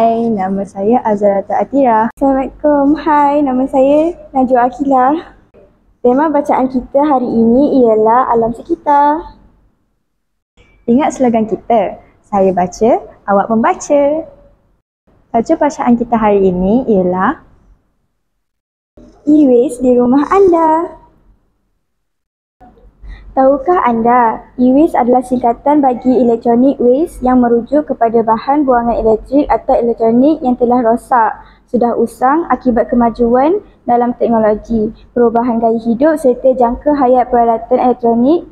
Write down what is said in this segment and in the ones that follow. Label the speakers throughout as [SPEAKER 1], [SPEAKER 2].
[SPEAKER 1] Hai, nama saya Azharata Atira.
[SPEAKER 2] Assalamualaikum. Hai, nama saya Najwa Akilah. Tema bacaan kita hari ini ialah alam sekitar.
[SPEAKER 1] Ingat slogan kita, saya baca, awak membaca. Tajuk bacaan kita hari ini ialah
[SPEAKER 2] E-waste di rumah anda. Tahukah anda, e-waste adalah singkatan bagi electronic waste yang merujuk kepada bahan buangan elektrik atau elektronik yang telah rosak, sudah usang akibat kemajuan dalam teknologi, perubahan gaya hidup serta jangka hayat peralatan elektronik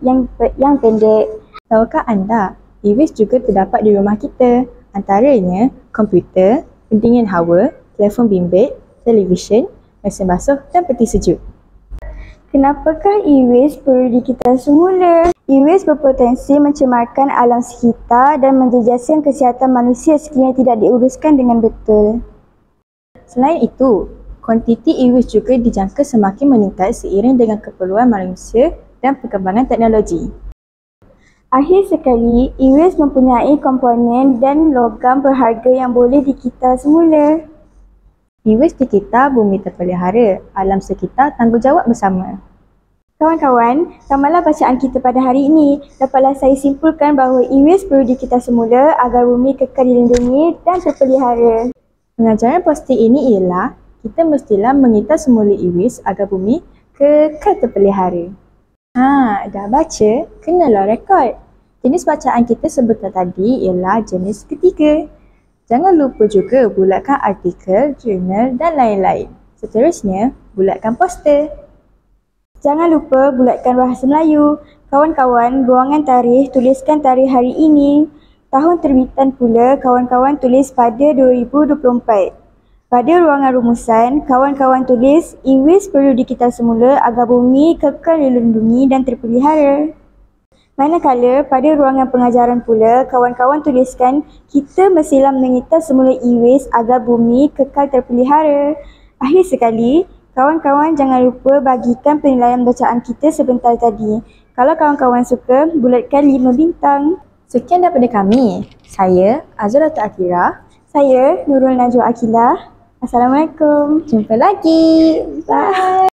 [SPEAKER 2] yang pendek.
[SPEAKER 1] Tahukah anda, e-waste juga terdapat di rumah kita, antaranya komputer, pendingin hawa, telefon bimbit, televisyen, mesin basuh dan peti sejuk.
[SPEAKER 2] Kenapakah e-waste perlu diketahui semula? E-waste berpotensi mencemarkan alam sekitar dan menjejaskan kesihatan manusia sekiranya tidak diuruskan dengan betul.
[SPEAKER 1] Selain itu, kuantiti e-waste juga dijangka semakin meningkat seiring dengan keperluan manusia dan perkembangan teknologi.
[SPEAKER 2] Akhir sekali, e-waste mempunyai komponen dan logam berharga yang boleh dikita semula.
[SPEAKER 1] E-waste dikita bumi terpelihara, alam sekitar tanggungjawab bersama.
[SPEAKER 2] Kawan-kawan, tamalah bacaan kita pada hari ini. Dapatlah saya simpulkan bahawa e-waste perlu dikita semula agar bumi kekal dilindungi dan terpelihara.
[SPEAKER 1] Pengajaran positif ini ialah kita mestilah mengita semula e-waste agar bumi kekal terpelihara. Dah baca? Kenalah rekod. Jenis bacaan kita sebentar tadi ialah jenis ketiga. Jangan lupa juga bulatkan artikel, jurnal dan lain-lain. Seterusnya, bulatkan poster.
[SPEAKER 2] Jangan lupa bulatkan bahasa Melayu. Kawan-kawan, ruangan tarikh tuliskan tarikh hari ini. Tahun terbitan pula kawan-kawan tulis pada 2024. Pada ruangan rumusan, kawan-kawan tulis e-waste perlu dikita semula agar bumi kekal dilindungi dan terpelihara. Manakala pada ruangan pengajaran pula, kawan-kawan tuliskan kita mestilah mengita semula e-waste agar bumi kekal terpelihara. Akhir sekali, kawan-kawan jangan lupa bagikan penilaian bacaan kita sebentar tadi. Kalau kawan-kawan suka, bulatkan 5 bintang.
[SPEAKER 1] Sekian daripada kami. Saya Azharata Atira.
[SPEAKER 2] Saya Nurul Najwa Akilah. Assalamualaikum.
[SPEAKER 1] Jumpa lagi.
[SPEAKER 2] Bye.